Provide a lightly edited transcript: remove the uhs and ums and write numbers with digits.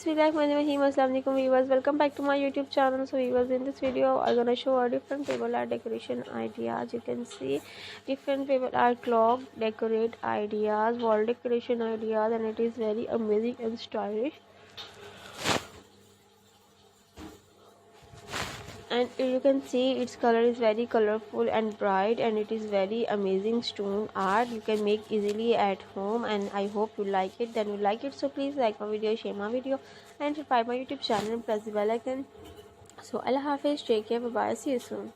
Bismillahirrahmanirrahim. Viewers, welcome back to my YouTube channel. So viewers, in this video I'm gonna show a different table art decoration ideas. You can see different table art clock decorate ideas, wall decoration ideas, and it is very amazing and stylish. And you can see its color is very colorful and bright, and it is very amazing stone art. You can make easily at home, and I hope you like it. Then you like it, so please like my video, share my video, and subscribe my YouTube channel and press the bell icon. So Allah Hafiz, take care, bye bye, see you soon.